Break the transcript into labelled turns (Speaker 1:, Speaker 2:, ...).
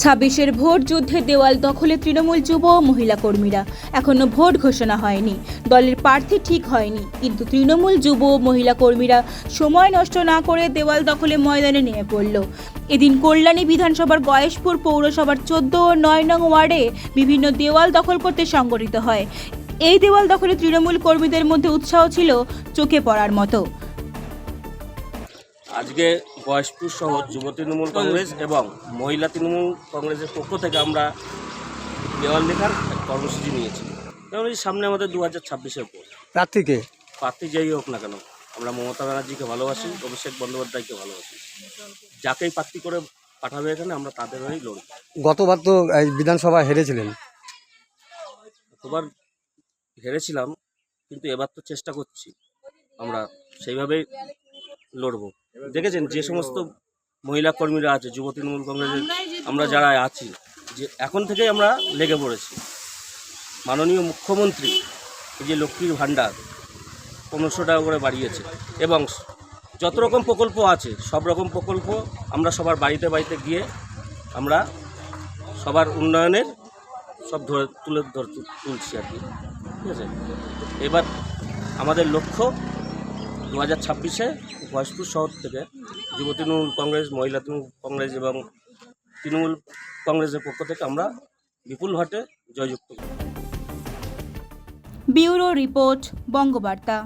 Speaker 1: ছাব্বিশের ভোট যুদ্ধে দেওয়াল দখলে তৃণমূল যুব ও মহিলা কর্মীরা। এখনো ভোট ঘোষণা হয়নি, দলের প্রার্থী ঠিক হয়নি, কিন্তু তৃণমূল যুব ও মহিলা কর্মীরা সময় নষ্ট না করে দেওয়াল দখলে ময়দানে নেমে পড়ল। এদিন কল্যাণী বিধানসভার গয়েশপুর পৌরসভার 14 ও 9 নং ওয়ার্ডে বিভিন্ন দেওয়াল দখল করতে সংগঠিত হয়। এই দেওয়াল দখলে তৃণমূল কর্মীদের মধ্যে উৎসাহ ছিল চোখে পড়ার মতো।
Speaker 2: আজকে গয়েশপুর শহর যুব তৃণমূল কংগ্রেস এবং মহিলা তৃণমূল কংগ্রেসের পক্ষ থেকে আমরা দেওয়াল লেখার কর্মসূচি নিয়েছি। কারণ এই সামনে আমাদের 2026-এর ভোট। প্রার্থী যেই হোক না কেন, আমরা মমতা ব্যানার্জিকে ভালোবাসি, অভিষেক বন্দ্যোপাধ্যায়কে ভালোবাসি। যাকেই প্রার্থী করে পাঠাবে এখানে আমরা তাদের হয়েই লড়ব।
Speaker 3: গতবার তো এই বিধানসভা হেরেছিলেন।
Speaker 2: গতবার হেরেছিলাম, কিন্তু এবার তো চেষ্টা করছি, আমরা সেইভাবেই লড়বো। দেখেছেন যে সমস্ত মহিলা কর্মীরা আছে যুব তৃণমূল কংগ্রেসের, আমরা যারা আছি, যে এখন থেকেই আমরা লেগে পড়েছি। মাননীয় মুখ্যমন্ত্রী এই যে লক্ষ্মীর ভাণ্ডার 1500 টাকা করে বাড়িয়েছে, এবং যত রকম প্রকল্প আছে সব রকম প্রকল্প আমরা সবার বাড়িতে বাড়িতে গিয়ে আমরা সবার উন্নয়নের সব তুলছি আর কি। ঠিক আছে, এবার আমাদের লক্ষ্য 2026-এ গয়েশপুর শহর থেকে যুব তৃণমূল কংগ্রেস, মহিলা তৃণমূল কংগ্রেস এবং তৃণমূল কংগ্রেসের পক্ষ থেকে আমরা বিপুল ভোটে জয়যুক্ত করব।
Speaker 1: Bureau report, Bangabarta.